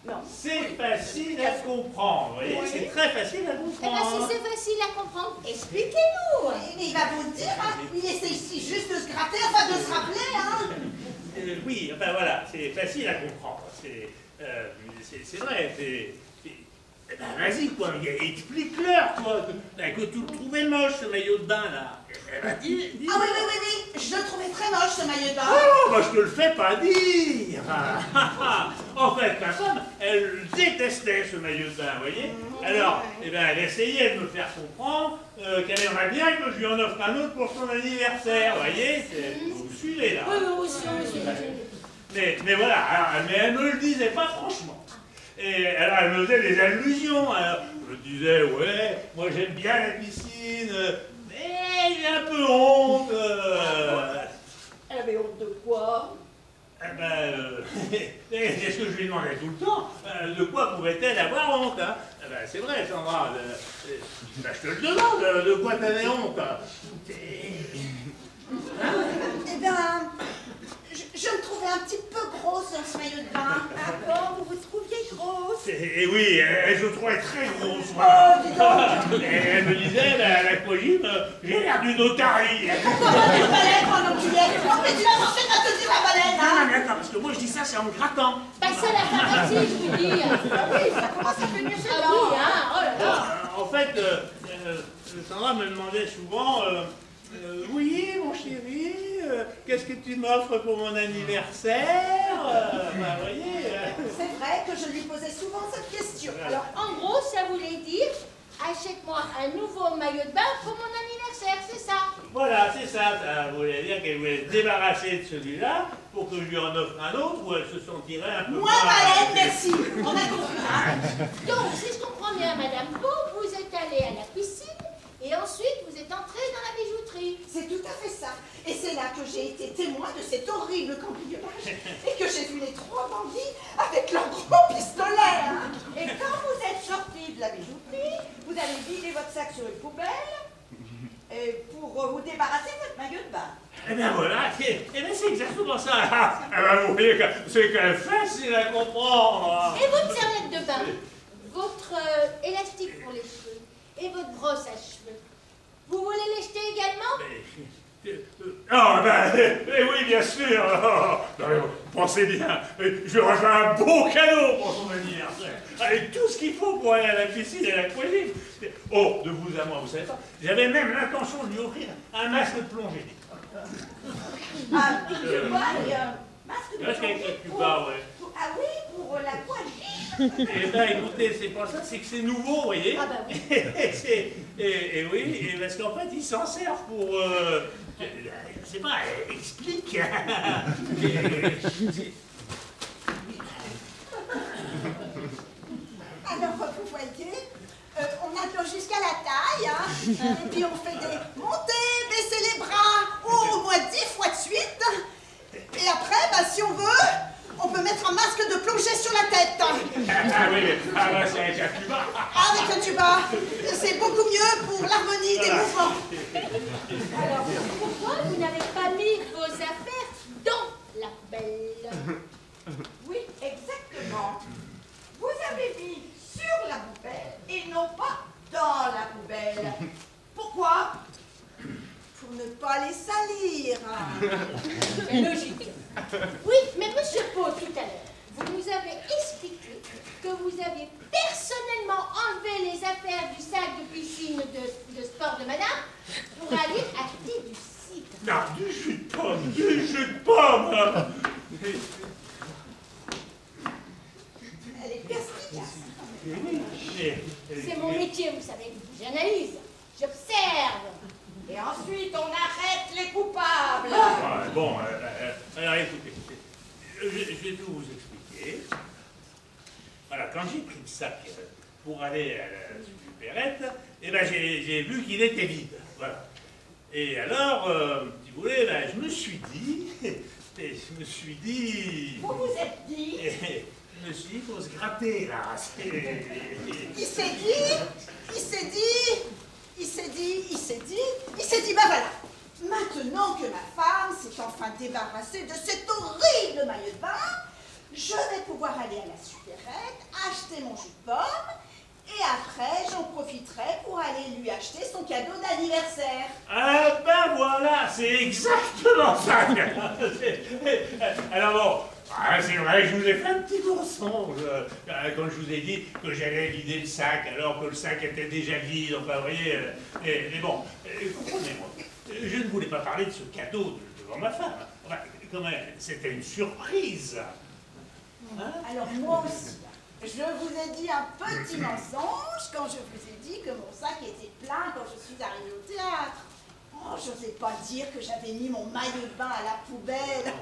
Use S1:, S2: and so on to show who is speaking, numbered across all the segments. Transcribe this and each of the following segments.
S1: Non.
S2: C'est facile à comprendre, vous voyez, c'est très facile à comprendre.
S3: Eh bien, si c'est facile à comprendre, expliquez-nous.
S1: Mais il va vous le dire, hein. Il essaie ici juste de se gratter, enfin de se rappeler, hein.
S2: Oui, enfin voilà, c'est facile à comprendre. C'est vrai, eh ben, vas-y, quoi, explique-leur, toi, que tu le trouvais moche, ce maillot de bain, là. Eh ben, dis.
S1: Ah oui, je le trouvais très moche, ce maillot de bain.
S2: Oh, bah, je te le fais pas dire. En fait, ma femme, elle détestait ce maillot de bain, vous voyez. Alors, eh ben, elle essayait de me faire comprendre qu'elle aimerait bien que je lui en offre un autre pour son anniversaire, vous voyez. Vous me suivez, là.
S3: Oui, aussi.
S2: Mais voilà, mais elle me le disait pas franchement. Et alors elle me faisait des allusions. Alors je disais, ouais, moi j'aime bien la piscine, mais j'ai un peu honte.
S3: Elle avait honte de quoi?
S2: Eh ben, c'est ce que je lui demandais tout le temps. De quoi pouvait-elle avoir honte, hein? Eh ben, c'est vrai, Sandra. Ben, je te le demande, de quoi t'avais honte?
S1: Eh bien, je me trouvais un petit peu grosse dans ce maillot de bain.
S3: Ah bon, vous vous trouviez grosse?
S2: Et oui, je me trouvais très grosse.
S1: Oh, dis donc.
S2: Et elle me disait, l'aquagym, j'ai l'air d'une otarie.
S1: Pourquoi pas des baleines, mon enculé? Non, mais tu vas marcher à te dire la baleine, hein?
S2: Non, mais attends, parce que moi je dis ça, c'est en me grattant.
S3: Bah, ça la pharmacie, je vous dis. Ah oui, ça commence à venir chez
S1: Alors,
S3: lui, hein. Oh là là.
S2: En fait, Sandra me demandait souvent, oui, mon chéri, qu'est-ce que tu m'offres pour mon anniversaire? Bah, vous voyez.
S1: C'est vrai que je lui posais souvent cette question.
S3: Alors, en gros, ça voulait dire, achète-moi un nouveau maillot de bain pour mon anniversaire, c'est ça?
S2: Voilà, c'est ça. Ça voulait dire qu'elle voulait se débarrasser de celui-là pour que je lui en offre un autre où elle se sentirait un peu
S1: Moins baleine, merci. On a compris.
S3: Donc, si je comprends bien, Madame Beau, vous êtes allée à la piscine et ensuite vous êtes entrée dans la bijouterie.
S1: C'est tout à fait ça. Et c'est là que j'ai été témoin de cet horrible cambriolage et que j'ai vu les trois bandits avec leurs gros pistolets. Hein.
S4: Et quand vous êtes sorti de la bijouterie, vous avez vidé votre sac sur une poubelle pour vous débarrasser de votre maillot de bain.
S2: Eh bien voilà, c'est exactement ça. Eh ben, vous voyez que c'est quand même facile à comprendre.
S3: Et votre serviette de bain, votre élastique pour les cheveux et votre brosse à cheveux, vous voulez les jeter également?
S2: Ah, ben, oui, bien sûr. Non, mais pensez bien, je lui rejoins un beau cadeau pour son anniversaire. Avec tout ce qu'il faut pour aller à la piscine et à l'aquagym. Oh, de vous à moi, vous savez pas, j'avais même l'intention de lui offrir un masque de plongée.
S4: Ah, tu vois, et un masque de
S2: Parce qu'avec
S4: plongée
S2: la Cuba, ouais.
S4: Ah oui, pour l'aquagym.
S2: Eh ben, écoutez, c'est pas ça, c'est que c'est nouveau, vous voyez.
S3: Ah bah oui.
S2: Et oui, et parce qu'en fait, ils s'en servent pour... je sais pas, explique.
S1: Alors, vous voyez, on attend jusqu'à la taille, hein, et puis on fait des montées, baisser les bras, au moins 10 fois de suite. Et après, bah, si on veut, on peut mettre un masque de plongée sur la tête.
S2: Ah oui, mais c'est avec la Cuba.
S1: Avec le tuba, c'est beaucoup mieux pour l'harmonie des mouvements.
S3: Alors, pourquoi vous n'avez pas mis vos affaires dans la poubelle?
S4: Oui, exactement. Vous avez mis sur la poubelle et non pas dans la poubelle. Pourquoi?
S1: Pour ne pas les salir.
S3: C'est logique. Oui, mais Monsieur Pau, tout à l'heure, vous nous avez expliqué que vous aviez personnellement enlevé les affaires du sac de piscine de sport de madame pour aller acheter du cidre.
S2: Non, du jus de pomme, du jus de pomme.
S1: Elle est perspicace.
S3: C'est mon métier, vous savez. J'analyse, j'observe.
S4: Et ensuite, on arrête les coupables.
S2: Ah, bon, alors écoutez, je vais tout vous expliquer. Voilà, quand j'ai pris le sac pour aller à la supérette, eh ben, j'ai vu qu'il était vide. Voilà. Et alors, si vous voulez, ben, je me suis dit,
S4: Vous vous êtes dit?
S2: Je me suis dit, il faut se gratter là.
S1: Il s'est dit, bah voilà, maintenant que ma femme s'est enfin débarrassée de cet horrible maillot de bain, je vais pouvoir aller à la supérette, acheter mon jus de pomme, et après, j'en profiterai pour aller lui acheter son cadeau d'anniversaire.
S2: Ah ben voilà, c'est exactement ça. Alors bon, c'est vrai, je vous ai fait un petit mensonge quand je vous ai dit que j'allais vider le sac alors que le sac était déjà vide. Enfin, vous voyez, mais bon, comprenez-moi, je ne voulais pas parler de ce cadeau devant ma femme. Enfin, quand même, c'était une surprise. Hein?
S1: Alors moi aussi, je vous ai dit un petit mensonge quand je vous ai dit que mon sac était plein quand je suis arrivée au théâtre. Oh, je n'osais pas dire que j'avais mis mon maillot de bain à la poubelle.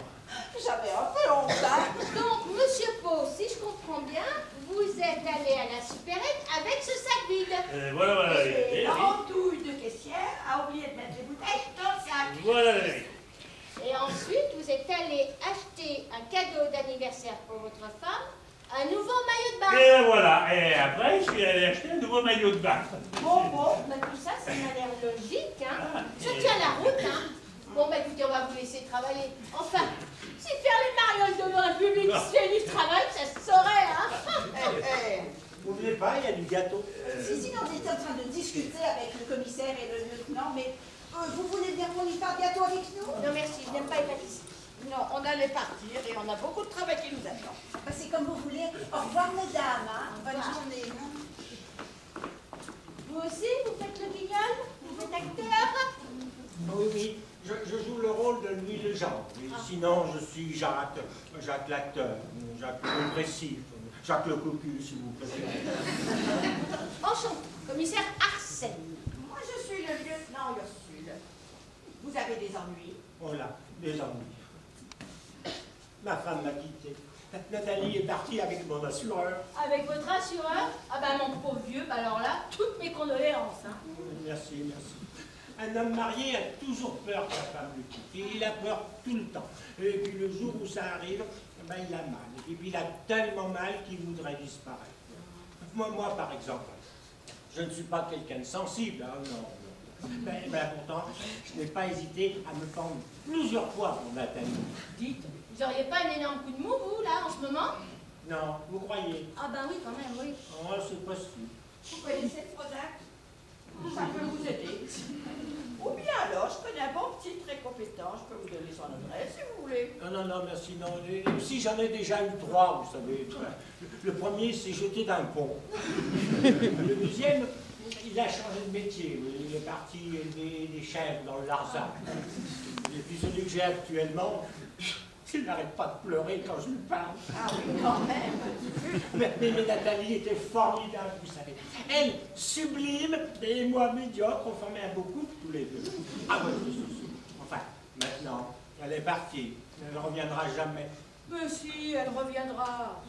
S1: J'avais un peu honte. Hein.
S3: Donc, Monsieur Pau, si je comprends bien, vous êtes allé à la supérette avec ce sac vide.
S2: Voilà.
S4: Et l'andouille de caissière a oublié de mettre les bouteilles dans le sac.
S2: Voilà.
S3: Et ensuite, vous êtes allé acheter un cadeau d'anniversaire pour votre femme, un nouveau maillot de bain.
S2: Et voilà, et après, je suis allé acheter un nouveau maillot de bain.
S3: Bon, mais tout ça, ça m'a l'air logique, hein. Ça tient la route, hein. Bon, bah écoutez, on va vous laisser travailler. Enfin, si faire les marioles devant un public, c'est du travail, ça se saurait, hein.
S5: Vous voulez pas, il y a du gâteau.
S1: Si, on était en train de discuter avec le commissaire et le lieutenant, mais vous voulez bien qu'on y fasse bientôt avec nous?
S3: Non, merci, je n'aime pas les pâtisseries.
S4: Non, on allait partir et on a beaucoup de travail qui nous attend.
S1: Bah, c'est comme vous voulez. Au revoir, mesdames. Hein. Bonne journée.
S3: Vous aussi, vous faites le guignol? Vous êtes acteur?
S5: Oui, je joue le rôle de Louis Legendre. Sinon, je suis Jacques l'acteur, Jacques le dépressif, Jacques le cocu, si vous préférez.
S3: Enchanté, commissaire Arsène.
S4: Moi, je suis le lieutenant Ursule. Vous avez des ennuis?
S5: Voilà, des ennuis. Ma femme m'a quitté. Nathalie est partie avec mon assureur.
S3: Avec votre assureur? Ah ben mon pauvre vieux, bah alors là, toutes mes condoléances. Hein.
S5: Merci. Un homme marié a toujours peur que sa femme le quitte. Et il a peur tout le temps. Et puis le jour où ça arrive, ben, il a mal. Et puis il a tellement mal qu'il voudrait disparaître. Moi, par exemple, je ne suis pas quelqu'un de sensible, hein, non. Ben, pourtant, je n'ai pas hésité à me pendre plusieurs fois pour Nathalie.
S3: Dites, vous auriez pas un énorme coup de mou, vous, là, en ce moment?
S5: Non, vous croyez?
S3: Ah ben oui, quand même, oui.
S5: Oh, c'est possible.
S4: Vous connaissez Frozac? Ça peut vous aider. Ou bien alors, je connais un bon petit très compétent, je peux vous donner son adresse si vous voulez.
S5: Non, merci, non. Si j'en ai déjà eu 3, vous savez. Le premier s'est jeté d'un pont. Le deuxième, il a changé de métier. Il est parti élever des chèvres dans le Larzac. Et puis celui que j'ai actuellement, il n'arrête pas de pleurer quand je lui parle.
S4: Ah oui, quand même.
S5: Mais Nathalie était formidable, vous savez. Elle, sublime, et moi, médiocre, on formait un beau couple tous les deux. Ah oui. Enfin, maintenant, elle est partie. Elle ne reviendra jamais.
S3: Mais si, elle reviendra.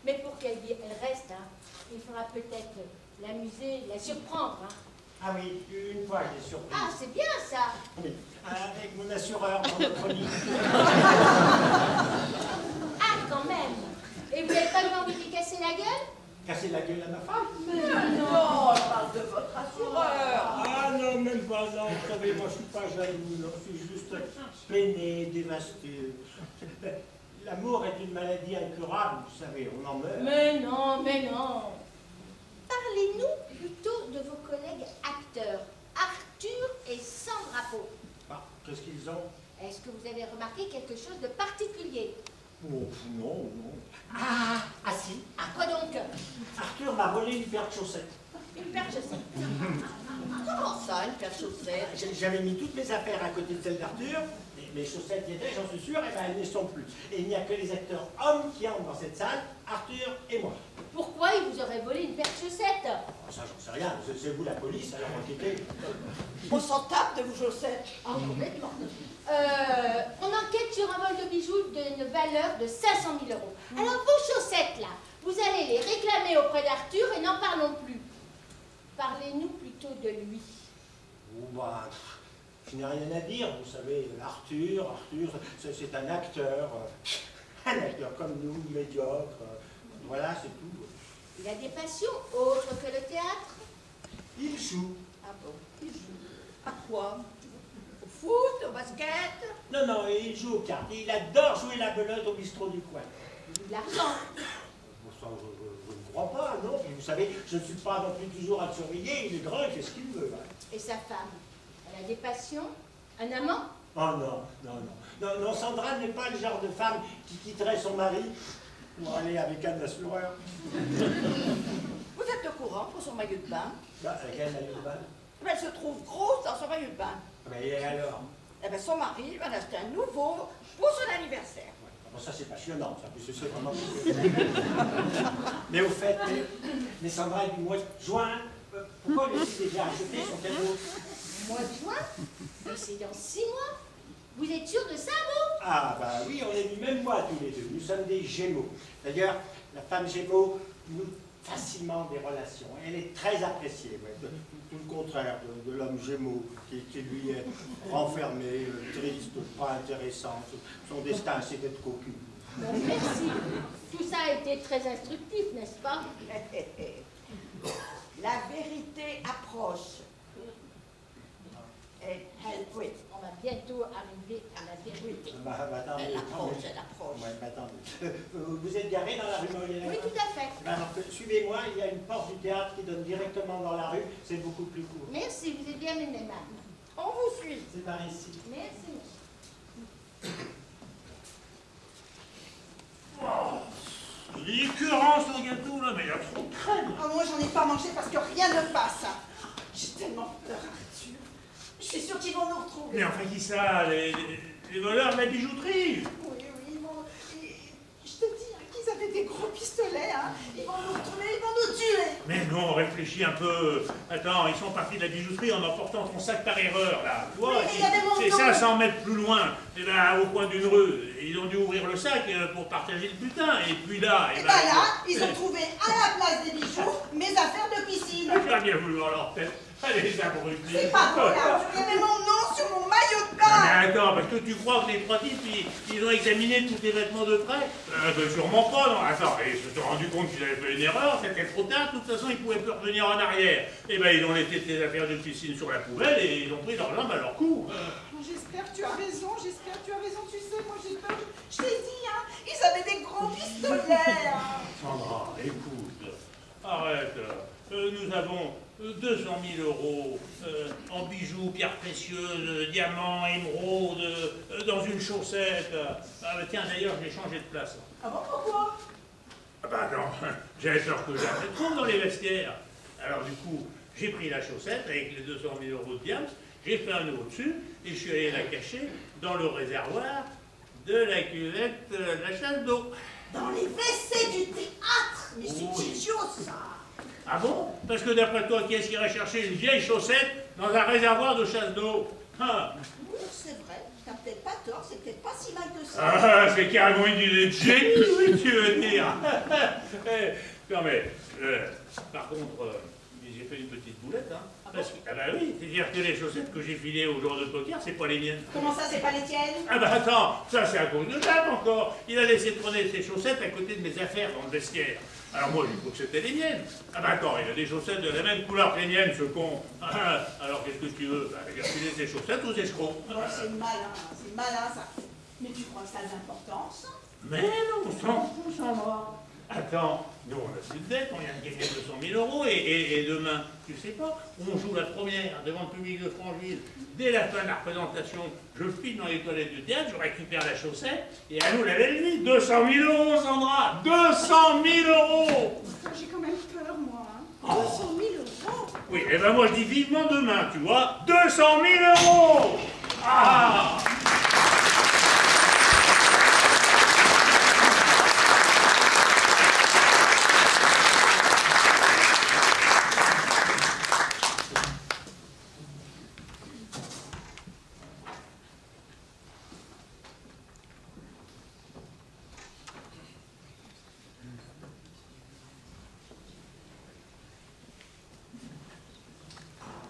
S3: Mais pour qu'elle reste, hein, il faudra peut-être l'amuser, la surprendre. Hein.
S5: Ah oui, une fois, je l'ai surpris.
S3: Ah, c'est bien ça.
S5: Oui, avec mon assureur dans notre lit.
S3: Ah, quand même. Et vous n'avez pas eu envie de lui casser la gueule?
S5: Casser la gueule à ma femme?
S4: Non, je parle de votre assureur.
S5: Ah non, même pas, non. Vous savez, moi, je suis pas jaloux, non. Je suis juste peiné, dévasté. L'amour est une maladie incurable, vous savez, on en meurt.
S3: Mais non. Parlez-nous plutôt de vos collègues acteurs, Arthur et Sandra Pau.
S5: Ah, qu'est-ce qu'ils ont?
S3: Est-ce que vous avez remarqué quelque chose de particulier?
S5: Oh, non. Ah, si.
S3: Ah, quoi donc?
S5: Arthur m'a volé une paire de chaussettes.
S3: Une paire de chaussettes.
S4: Comment ça, une paire de chaussettes?
S5: J'avais mis toutes mes affaires à côté de celles d'Arthur. Les chaussettes y étaient, j'en suis sûr, et ben elles n'y sont plus. Et il n'y a que les acteurs hommes qui entrent dans cette salle, Arthur et moi.
S3: Pourquoi il vous aurait volé une paire de chaussettes?
S5: Oh, ça, j'en sais rien. C'est vous la police, alors enquêtez.
S4: On s'en tape de vos chaussettes.
S3: Ah, complètement. On enquête sur un vol de bijoux d'une valeur de 500 000 euros. Alors, vos chaussettes, là, vous allez les réclamer auprès d'Arthur et n'en parlons plus. Parlez-nous plutôt de lui.
S5: Oh, bah, je n'ai rien à dire, vous savez. Arthur, c'est un acteur comme nous, médiocre. Voilà, c'est tout.
S3: Il a des passions autres que le théâtre?
S5: Il joue.
S3: Ah bon?
S4: Il joue. À quoi? Au foot, au basket?
S5: Non, il joue aux cartes. Il adore jouer la belote au bistrot du coin.
S3: avez de l'argent.
S5: Bon, ça, je ne crois pas, non. Puis vous savez, je ne suis pas non plus toujours à le surveiller. Il est grand, il fait ce qu'il veut. Hein.
S3: Et sa femme, elle a des passions? Un amant?
S5: Oh non, non, non. Non, non, Sandra n'est pas le genre de femme qui quitterait son mari pour aller avec un assureur.
S4: Vous êtes au courant pour son maillot de bain?
S5: Bah, quel maillot de bain?
S4: Elle se trouve grosse dans son maillot de bain.
S5: Mais et alors?
S4: Eh bien, son mari va en acheter un nouveau pour son anniversaire.
S5: Bon, ça c'est passionnant, ça, puisque c'est vraiment... Mais au fait, mais Sandra est du mois de juin. Pourquoi lui déjà acheté son cadeau?
S3: Mois de juin? Mais c'est dans 6 mois. Vous êtes sûr de ça, vous?
S5: Ah, bah oui, on est du même mois tous les deux. Nous sommes des Gémeaux. D'ailleurs, la femme Gémeaux noue facilement des relations. Elle est très appréciée, ouais. Tout le contraire de l'homme Gémeaux, qui lui est renfermé, triste, pas intéressant. Son destin, c'est d'être cocu.
S3: Bon, merci. Tout ça a été très instructif, n'est-ce pas?
S4: La vérité approche. Oui.
S3: On va bientôt arriver à la vérité.
S5: Attendez,
S4: Elle approche, elle approche.
S5: Ouais, attendez. Vous êtes garé dans la rue Molière?
S3: Oui, tout à fait.
S5: Alors, suivez-moi, il y a une porte du théâtre qui donne directement dans la rue. C'est beaucoup plus court.
S3: Merci, vous êtes bien aimable.
S4: On vous suit.
S5: C'est par ici.
S3: Merci.
S2: Il est écœurant ce gâteau là, mais il y a trop de crème.
S1: Ah, moi, j'en ai pas mangé parce que rien ne passe. J'ai tellement peur, Arthur. Je suis sûre qu'ils vont nous retrouver.
S2: Mais enfin, qui ça? Les voleurs de la bijouterie?
S1: Oui, oui, bon, je te dis hein, qu'ils avaient des gros pistolets, hein. Ils vont nous retrouver, ils vont nous tuer.
S2: Mais non, réfléchis un peu. Attends, ils sont partis de la bijouterie en emportant ton sac par erreur, là. Tu vois,
S1: Oui, mais il y a des
S2: c'est
S1: manteaux.
S2: 500 mètres plus loin, et ben, au coin d'une rue. Ils ont dû ouvrir le sac pour partager le butin. Et puis là...
S1: Et ben là, ils ont trouvé à la place des bijoux mes affaires de piscine.
S2: J'ai bien voulu voir leur tête. Allez, les abrutis.
S1: C'est pas vrai, Arthur. Il y avait mon nom sur mon maillot de
S2: Ah,
S1: bain.
S2: mais attends, parce que tu crois que les trois types, ils ont examiné tous tes vêtements de près? Sûrement pas, non. Attends, ils se sont rendus compte qu'ils avaient fait une erreur, c'était trop tard, de toute façon, ils pouvaient plus revenir en arrière. Et ben, ils ont laissé tes affaires de piscine sur la poubelle et ils ont pris leur jambe à leur cou.
S1: J'espère que tu as raison, tu sais, moi j'ai peur. Je t'ai dit, hein, ils avaient des gros pistolets. Hein.
S2: Sandra, écoute, arrête. Nous avons 200 000 euros en bijoux, pierres précieuses, diamants, émeraudes, dans une chaussette. Ah bah tiens, d'ailleurs, j'ai changé de place.
S1: Ah bon, pourquoi?
S2: Ah bah non, j'avais peur que j'arrête trop dans les vestiaires. Alors du coup, j'ai pris la chaussette avec les 200 000 euros de diams, j'ai fait un nœud dessus et je suis allé la cacher dans le réservoir de la cuvette de la chasse d'eau.
S1: Dans les WC du théâtre. Mais c'est
S2: Oui.
S1: idiot, ça.
S2: Ah bon? Parce que d'après toi, qui est-ce qui irait chercher une vieille chaussette dans un réservoir de chasse d'eau? Ah,
S1: Oui, c'est vrai. T'as peut-être pas tort, c'est peut-être pas si mal que ça.
S2: ah c'est carrément une idée de génie, oui, tu veux dire. Non mais, par contre, j'ai fait une petite boulette, hein. Parce que, ah bah oui, c'est-à-dire que les chaussettes que j'ai filées au joueur de poker, c'est pas les miennes.
S1: Comment ça, c'est pas les tiennes?
S2: Ah bah attends, ça c'est à cause de Jacques encore. Il a laissé traîner ses chaussettes à côté de mes affaires dans le vestiaire. Alors moi, j'ai cru que c'était les miennes. Ah bah attends, il a des chaussettes de la même couleur que les miennes, ce con. Ah, alors qu'est-ce que tu veux? Bah, il a filé ses chaussettes aux escrocs.
S1: Bon, c'est malin ça. Mais tu crois que ça a de l'importance?
S2: Mais non, on s'en fout, Sandra. Attends, nous on a plus de dette, on vient de gagner 200 000 euros et demain, tu sais pas, on joue la première devant le public de Francheville. Dès la fin de la représentation, je file dans les toilettes du théâtre, je récupère la chaussette et à nous la belle vie, 200 000 euros, Sandra, 200 000 euros.
S1: J'ai quand même peur, moi. Hein.
S2: Oh.
S1: 200 000 euros.
S2: Oui, et ben moi je dis vivement demain, tu vois, 200 000 euros. Ah.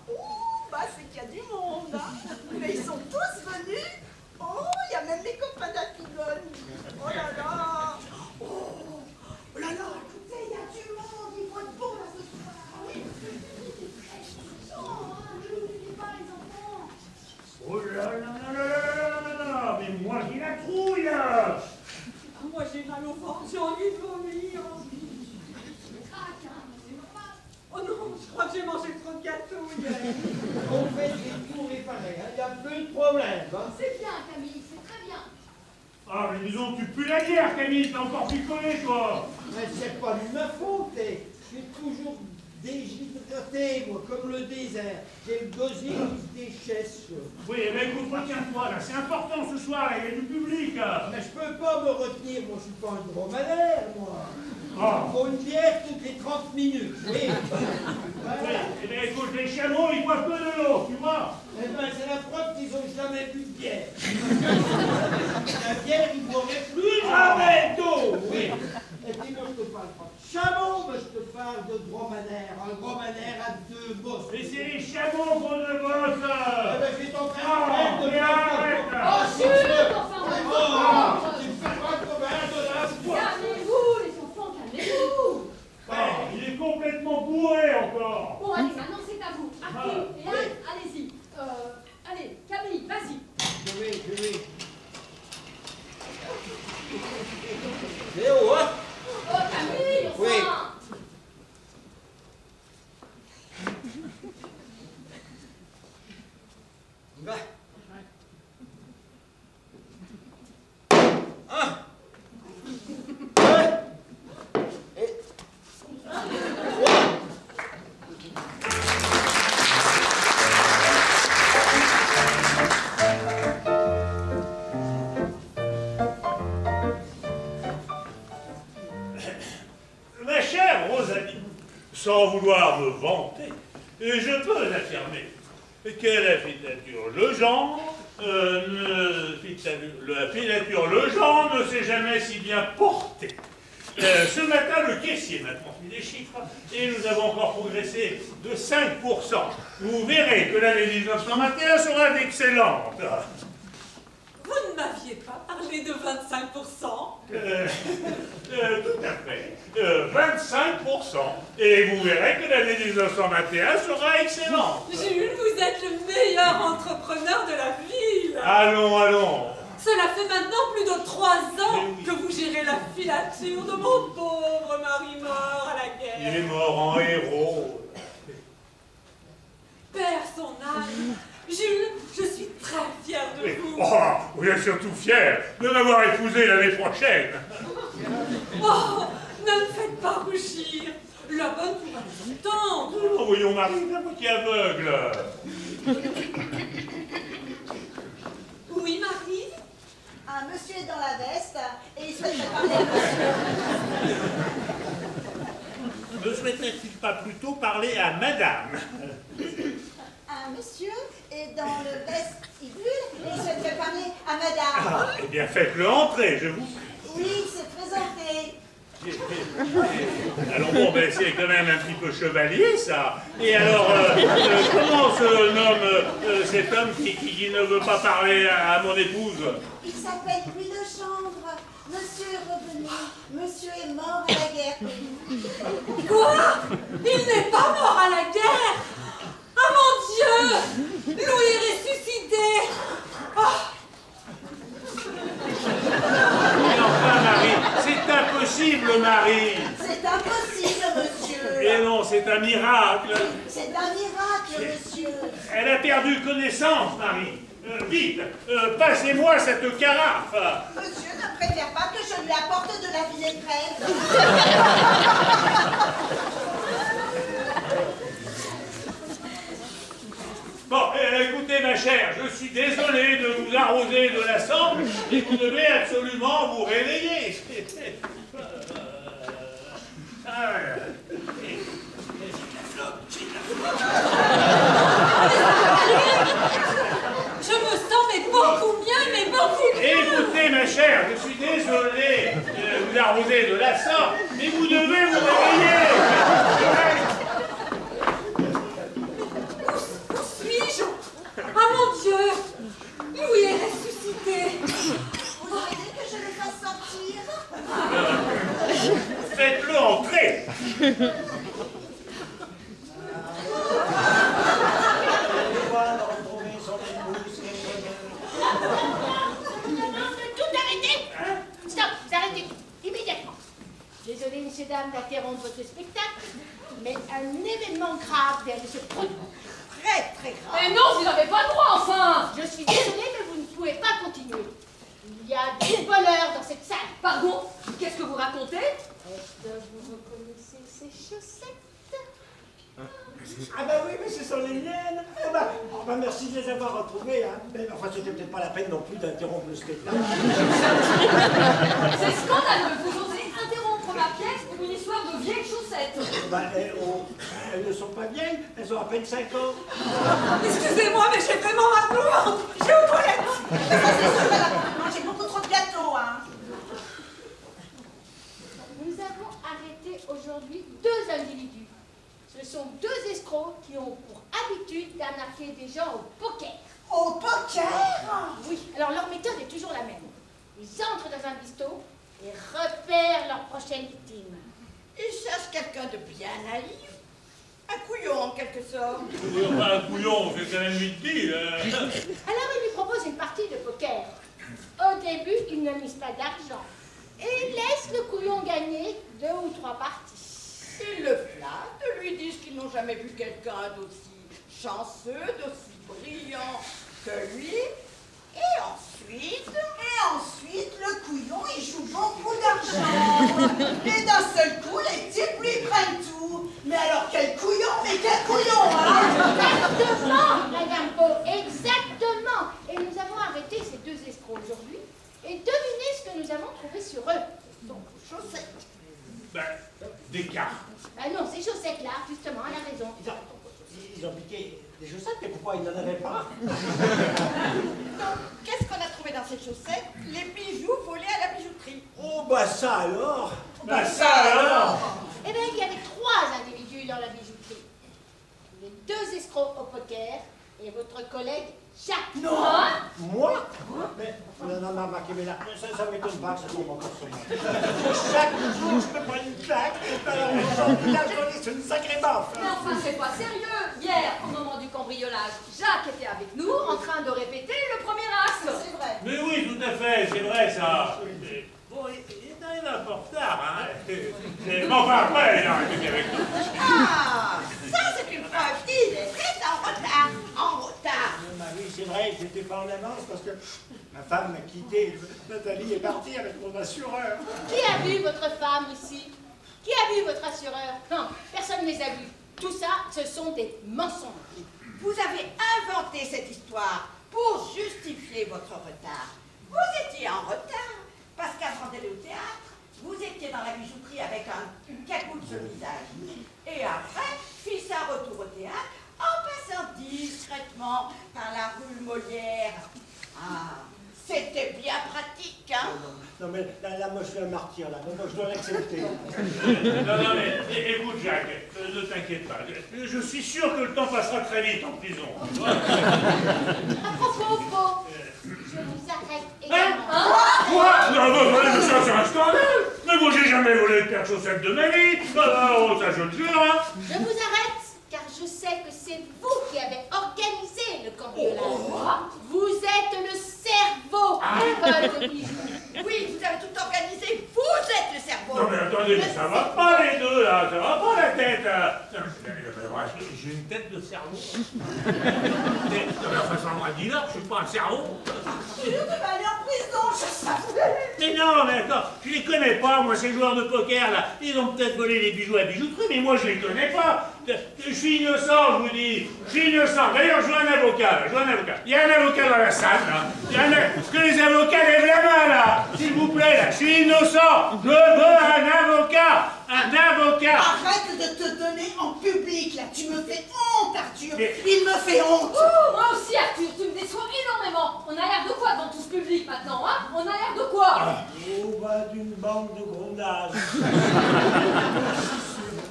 S1: Ouh, bah c'est qu'il y a du monde. Hein. Mais ils sont tous venus.
S4: enfant, j'ai envie de vomir. Oh non, je crois que j'ai mangé trop de gâteaux hier.
S6: On fait des tours réparés, il n'y a plus de problème. Hein.
S3: C'est bien, Camille, c'est très bien.
S2: Ah, mais disons, tu pues la guerre, Camille, t'as encore picolé, toi.
S6: Mais c'est pas de ma faute, je suis toujours déshydraté, moi, comme le désert. J'ai le gosier qui se déchèche.
S2: Oui, mais écoute, retiens-toi, là, c'est important ce soir, là, il y a du public.
S6: Mais je peux pas me retenir, moi, je suis pas un dromadaire, moi.
S2: Ah.
S6: Il faut une bière toutes les 30 minutes, oui. Voilà.
S2: Oui, eh bien, écoute, les chameaux, ils boivent que de l'eau, tu vois.
S6: Eh ben, c'est la preuve qu'ils ont jamais bu de bière. La bière, ils boiraient plus jamais d'eau, oui. Et puis moi, je te parle pas de chameau, mais je te parle de dromadaire. Un dromadaire à 2 bosses.
S2: Mais c'est les chameaux qu'on ne bosse.
S6: Eh ben, je vais t'en faire
S2: Oh, mais arrête.
S3: Oh, chut, enfin,
S6: Oh, tu me fais pas comme un de la foi.
S3: calmez-vous, les enfants, calmez-vous.
S2: Oh, il est complètement bourré encore.
S3: Bon, allez, maintenant c'est à vous. Arthur et Anne, allez-y. Allez, Camille, vas-y.
S6: Je vais. Léo, hein?
S3: Oh, Camille, enfin.
S6: Oui. Va. Un. Deux. Et.
S2: Ma chère Rosalie, sans vouloir me vanter, je peux l'affirmer que la filature Legendre ne s'est jamais si bien portée. Ce matin, le caissier m'a transmis des chiffres et nous avons encore progressé de 5%. Vous verrez que l'année 1921 sera d'excellente.
S4: Vous ne m'aviez pas parlé de 25%.
S2: Tout à fait. 25%. Et vous verrez que l'année 1921 sera excellente.
S4: Jules, vous êtes le meilleur entrepreneur de la ville.
S2: Allons, allons.
S4: Cela fait maintenant plus de 3 ans
S2: Oui.
S4: que vous gérez la filature de mon pauvre mari mort à la guerre.
S2: Il est mort en héros.
S4: Père son âme. Jules, je suis très fière de vous.
S2: Oh, vous êtes surtout fier de m'avoir épousé l'année prochaine.
S4: Oh, ne me faites pas rougir. La bonne pourra nous entendre.
S2: Oh, voyons, Marie, la moitié aveugle.
S4: Oui, Marie?
S1: Un monsieur est dans la veste et il souhaiterait parler à monsieur.
S2: Ne souhaiterait-il pas plutôt parler à madame?
S1: Un monsieur est dans le vestibule et il souhaiterait parler à madame.
S2: Ah, eh bien, faites-le entrer, je vous prie.
S1: Oui, il s'est présenté.
S2: Alors bon, ben, c'est quand même un petit peu chevalier, ça. Et alors, comment se nomme cet homme qui ne veut pas parler à mon épouse?
S1: Il s'appelle Louis Legendre. Monsieur est revenu. Monsieur est mort à la guerre.
S4: Quoi? Il n'est pas mort à la guerre? Ah mon Dieu! Louis est ressuscité! Oh.
S2: Mais enfin, Marie, c'est impossible, Marie.
S1: C'est impossible, monsieur.
S2: Et non, c'est un miracle.
S1: C'est un miracle, monsieur.
S2: Elle a perdu connaissance, Marie. Vite, passez-moi cette carafe.
S1: Monsieur ne préfère pas que je lui apporte de la vinaigrette.
S2: Bon, écoutez, ma chère, je suis désolé de vous arroser de la cendre et vous devez absolument vous réveiller.
S4: Je me sens mais beaucoup mieux, mais beaucoup mieux!
S2: Écoutez, ma chère, je suis désolé de vous arroser de la sorte, mais vous devez vous réveiller.
S4: Où suis-je? Ah mon Dieu! Louis est ressuscité!
S1: Vous voulez que je le fasse sortir?
S2: Faites-le entrer.
S3: Non, tout arrêtez. Stop, arrêtez. Immédiatement. désolée, messieurs, dames, d'interrompre votre spectacle, mais un événement grave vient de se produire.
S4: Très, très grave.
S7: Mais non, vous n'avez pas le droit, enfin.
S3: Je suis désolée, mais vous ne pouvez pas continuer. Il y a des voleurs dans cette salle.
S7: Pardon? Qu'est-ce que vous racontez?
S3: Est-ce que vous reconnaissez ces chaussettes?
S6: Ah bah oui, mais ce sont les miennes. Oh bah merci de les avoir retrouvées. Hein. Mais enfin, c'était peut-être pas la peine non plus d'interrompre le spectacle.
S7: C'est scandaleux. Vous osez interrompre ma pièce pour une histoire de vieilles chaussettes.
S6: Bah, elles ne sont pas vieilles, elles ont à peine 5 ans.
S4: Excusez-moi, mais j'ai vraiment ma bourre. J'ai aux toilettes.
S1: Ça, c'est sûr, madame. J'ai beaucoup trop de gâteaux, hein.
S3: Nous avons arrêté aujourd'hui 2 individus. Ce sont 2 escrocs qui ont pour habitude d'arnaquer des gens au poker.
S1: Au poker?
S3: Oui, alors leur méthode est toujours la même. Ils entrent dans un bistrot et repèrent leur prochaine victime.
S4: Ils cherchent quelqu'un de bien naïf. Un couillon, en quelque sorte.
S2: Un couillon, c'est quand même utile.
S3: Alors ils lui proposent une partie de poker. Au début, ils ne misent pas d'argent et laissent le couillon gagner 2 ou 3 parties.
S4: Ils le flattent, lui disent qu'ils n'ont jamais vu quelqu'un d'aussi chanceux, d'aussi brillant que lui. Et
S1: ensuite, le couillon, il joue beaucoup d'argent. Et d'un seul coup, les types lui prennent tout. Mais alors, quel couillon, mais quel couillon, hein?
S3: Exactement, Madame Beau, exactement. Et nous avons arrêté ces 2 escrocs aujourd'hui. Et devinez ce que nous avons trouvé sur eux. Donc, chaussettes.
S2: Ben, des cartes.
S3: Ah non, ces chaussettes-là, justement, elle a raison.
S6: Ils ont piqué des chaussettes, mais pourquoi ils n'en avaient pas?
S4: donc, qu'est-ce qu'on a trouvé dans ces chaussettes? Les bijoux volés à la bijouterie.
S6: Oh bah ça alors!
S2: Ben ça alors!
S3: Eh bien, il y avait 3 individus dans la bijouterie. Les 2 escrocs au poker et votre collègue Jacques.
S6: Non!
S3: Hein?
S6: Moi? Mais non, mais là, ça m'étonne pas que ça tombe encore sur moi. Chaque jour, je me prends une claque, alors aujourd'hui, là, c'est une sacrée baffe.
S7: Mais enfin, c'est pas sérieux. Hier, au moment du cambriolage, Jacques était avec nous en train de répéter le premier acte.
S1: C'est vrai.
S2: Mais oui, tout à fait, c'est vrai ça. Mais bon, il est arrivé un peu en retard, hein. Mais bon, enfin, après, il a arrêté avec nous.
S4: Ah, ça c'est une preuve. Il est très en retard. En retard.
S6: Bah oui, c'est vrai, j'étais pas en avance parce que ma femme m'a quitté. Nathalie est partie avec mon assureur.
S3: Qui a vu votre femme ici? Qui a vu votre assureur? Non, personne ne les a vus. Tout ça, ce sont des mensonges.
S4: Vous avez inventé cette histoire pour justifier votre retard. Vous étiez en retard parce qu'avant d'aller au théâtre, vous étiez dans la bijouterie avec une cagoule sur le visage. Et après, fit un retour au théâtre en passant discrètement par la rue Molière. Ah, c'était bien pratique, hein?
S6: Non, mais là, moi, je suis un martyr, là. Donc, moi, je dois l'accepter.
S2: Non, mais écoute, Jacques, ne t'inquiète pas. Je suis sûr que le temps passera très vite en prison.
S3: À propos, Beau, je vous arrête également.
S2: Quoi? Non, ça, c'est un scandale. Mais moi, j'ai jamais volé de paire de chaussettes de ma vie. Oh, ça, je le jure, hein.
S3: Je vous arrête, car je sais que c'est vous qui avez organisé le cambriolage. Vous êtes le cerveau du vol de bijoux.
S4: Oui, vous avez tout organisé. Vous êtes le cerveau.
S2: Non, mais attendez, mais ça va pas les deux, là. Ça va pas la tête. J'ai une tête de cerveau. Mais enfin, ça m'a dit là, je suis pas un cerveau.
S1: Je vais aller en prison, je savais.
S2: Mais non, mais attends, je les connais pas, moi, ces joueurs de poker, là. Ils ont peut-être volé les bijoux à bijouterie, mais moi, je les connais pas. Je suis innocent, je vous dis. Je suis innocent. D'ailleurs, je veux un avocat, là. Je veux un avocat. Il y a un avocat dans la salle, là. Il y a que les avocats lèvent la main, là. S'il vous plaît, là. Je suis innocent. Je veux un avocat. Un avocat.
S1: Arrête de te donner en public, là. Tu me fais honte, Arthur.
S2: Mais-
S1: Il me fait honte.
S7: Moi aussi, Arthur, tu me déçois énormément. On a l'air de quoi dans tout ce public maintenant, hein? On a l'air de quoi?
S6: Oh, bah, d'une bande de gros nazes.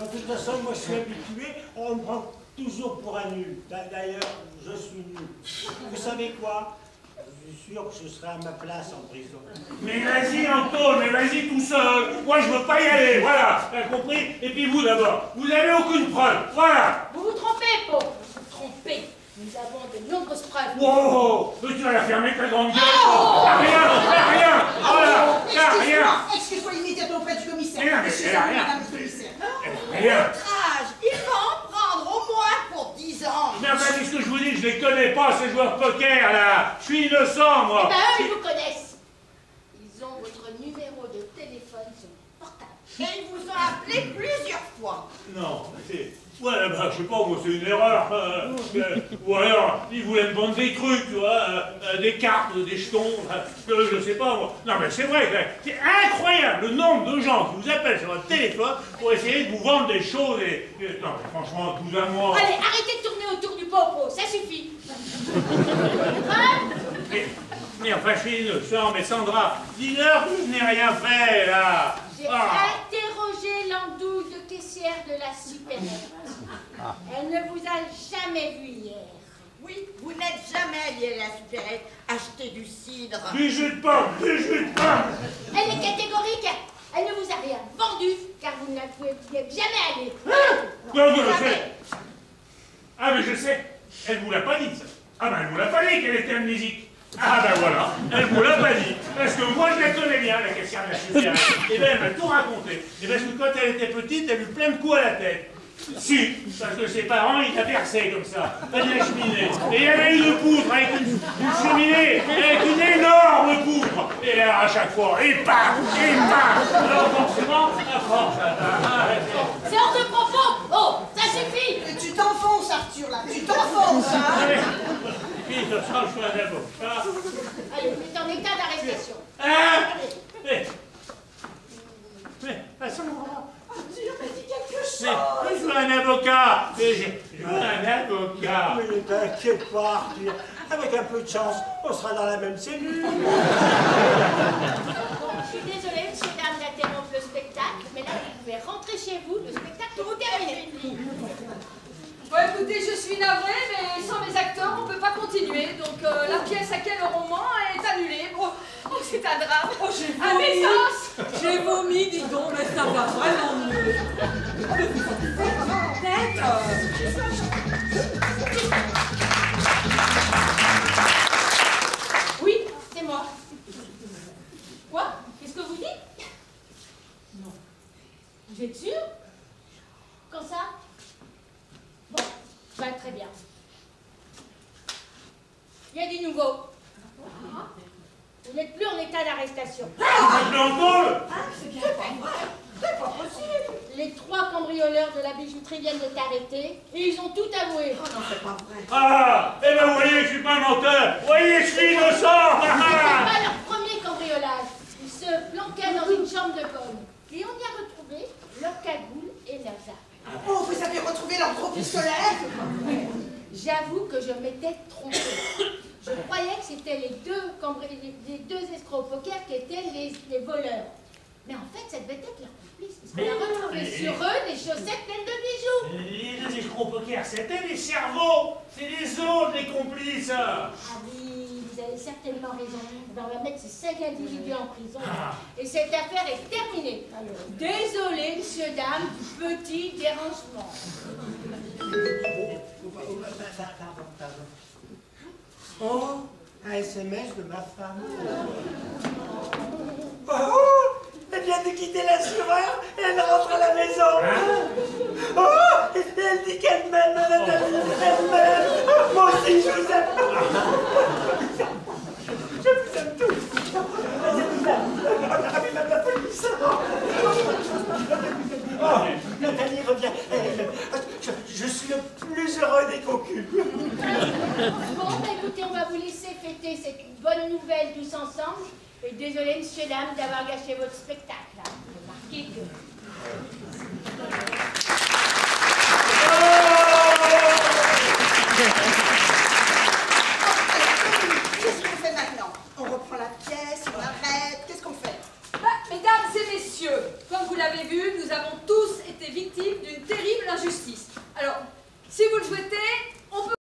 S6: De toute façon, moi, je suis habitué. On me prend toujours pour un nul. D'ailleurs, je suis nul. Vous savez quoi? Je suis sûr que je serai à ma place en prison.
S2: Mais vas-y, Antoine, mais vas-y tout seul. Moi, je veux pas y aller, voilà. T'as compris? Et puis vous, d'abord. Vous avez aucune preuve, voilà.
S3: Vous vous trompez, Beau. Vous vous trompez. Nous avons de nombreuses preuves.
S2: Wow! Mais tu vas la fermer ta grande gueule! T'as rien! T'as rien! Voilà! T'as rien!
S1: Excuse-moi immédiatement auprès du commissaire.
S2: Mais non, mais
S1: suis
S2: elle a
S1: amie,
S2: rien.
S1: madame le commissaire.
S2: Rien.
S4: Outrage, il va en prendre au moins pour 10 ans.
S2: Mais enfin, qu'est-ce que je vous dis, je les connais pas, ces joueurs de poker, là. Je suis innocent, moi.
S3: Eh ben, eux, ils vous connaissent. Ils ont votre numéro de téléphone sur le portable.
S4: Et ils vous ont appelé plusieurs fois.
S2: Non, c'est... Ouais, bah, je sais pas, moi, c'est une erreur. Ou alors, ils voulaient me vendre des trucs, tu vois, des cartes, des jetons, je sais pas, moi. Non, mais c'est vrai, c'est incroyable le nombre de gens qui vous appellent sur votre téléphone pour essayer de vous vendre des choses et... Non, mais franchement, tout à moi...
S3: Allez, arrêtez de tourner autour du popo, ça suffit.
S2: Mais enfin, je suis innocent, mais Sandra, dis-leur que je n'ai rien fait, là.
S3: J'ai interrogé l'andouille de caissière de la supérette. Elle ne vous a jamais vu hier.
S4: Oui, vous n'êtes jamais allé à la supérette acheter du cidre.
S2: Du jus de pomme, du jus de pomme.
S3: Elle est catégorique. Elle ne vous a rien vendu, car vous n'y êtes jamais allé.
S2: Non, je sais. Ah, mais je sais. Elle vous l'a pas dit, ça. Ah, ben, elle vous l'a pas dit qu'elle était amnésique. Ah, ben voilà. Elle vous l'a pas dit. Parce que moi, je la connais bien, la caissière de la supérette. Et ben, elle m'a tout raconté. Et parce que quand elle était petite, elle a eu plein de coups à la tête. Si, parce que ses parents, ils la perçaient comme ça, près de la cheminée. Et il y avait une poutre avec une cheminée, avec une énorme poutre. Et là, à chaque fois, et paf, et paf. Alors forcément, à force,
S3: C'est hors de propos. Oh, ça suffit.
S1: Et tu t'enfonces, Arthur, là. Tu t'enfonces, hein.
S2: Puis, de toute façon, je suis un avocat.
S3: Allez, vous êtes en état d'arrestation.
S2: Hein? Mais, façon,
S1: Arthur, mais dis quelque chose.
S2: mais, je veux un avocat. Je veux un avocat.
S6: Mais ne t'inquiète pas, Arthur. Avec un peu de chance, on sera dans la même cellule.
S3: Je suis désolée, monsieur, dame, d'interrompre le spectacle, mais là, vous pouvez rentrer chez vous, le spectacle est terminé.
S7: Bon, écoutez, je suis navrée, mais sans mes acteurs, on ne peut pas continuer. Donc, la pièce à quel roman est annulée. Oh, c'est un drame.
S8: Oh, j'ai
S7: Un
S8: vomi.
S7: naissance.
S8: J'ai vomi, dis donc, mais ça va vraiment mieux.
S3: Oui, c'est moi. Quoi? Qu'est-ce que vous dites? Non. Vous êtes sûr? Quand ça? Bon, bah, très bien. Il y a du nouveau. Vous n'êtes plus en état d'arrestation.
S2: Je l'entends.
S4: C'est pas possible.
S3: Les 3 cambrioleurs de la bijouterie viennent d'être arrêtés et ils ont tout avoué.
S4: Oh non, c'est pas vrai.
S2: Ah, eh ben vous voyez, je suis pas un menteur. Vous voyez, je suis innocent.
S3: Ce n'était pas leur premier cambriolage. Ils se planquaient dans une chambre de bonne. Et on y a retrouvé leur cagoule et leurs armes.
S1: Oh, vous avez retrouvé leur gros pistolet.
S3: J'avoue que je m'étais trompée. Je croyais que c'était les deux escrocs au poker qui étaient les voleurs. Mais en fait, ça devait être leur complice, parce qu'on a retrouvé sur eux des chaussettes pleines de bijoux.
S2: Les deux escrocs poker, c'était les cerveaux. C'est les autres, les complices.
S3: Ah oui, vous avez certainement raison. On va mettre ces 5 individus en prison. Et cette affaire est terminée. Désolé, monsieur, dame, du petit dérangement.
S6: Pardon. Oh, un SMS de ma femme. Oh, elle vient de quitter l'assureur et elle rentre à la maison. Oh, et elle dit qu'elle m'aime. Elle m'aime. Moi aussi, je vous aime. Je vous aime tous. Je vous aime. Appelez même la police. Oh, Nathalie revient. Je suis le plus heureux des cocus.
S3: Bon, bah, écoutez, on va vous laisser fêter cette bonne nouvelle tous ensemble. Et désolé, monsieur, dame, d'avoir gâché votre spectacle. Remarquez que...
S1: Qu'est-ce qu'on fait maintenant? On reprend la pièce, on arrête. Qu'est-ce qu'on fait?
S7: Mesdames et messieurs, comme vous l'avez vu, nous avons tous été victimes d'une terrible injustice. Alors, si vous le souhaitez,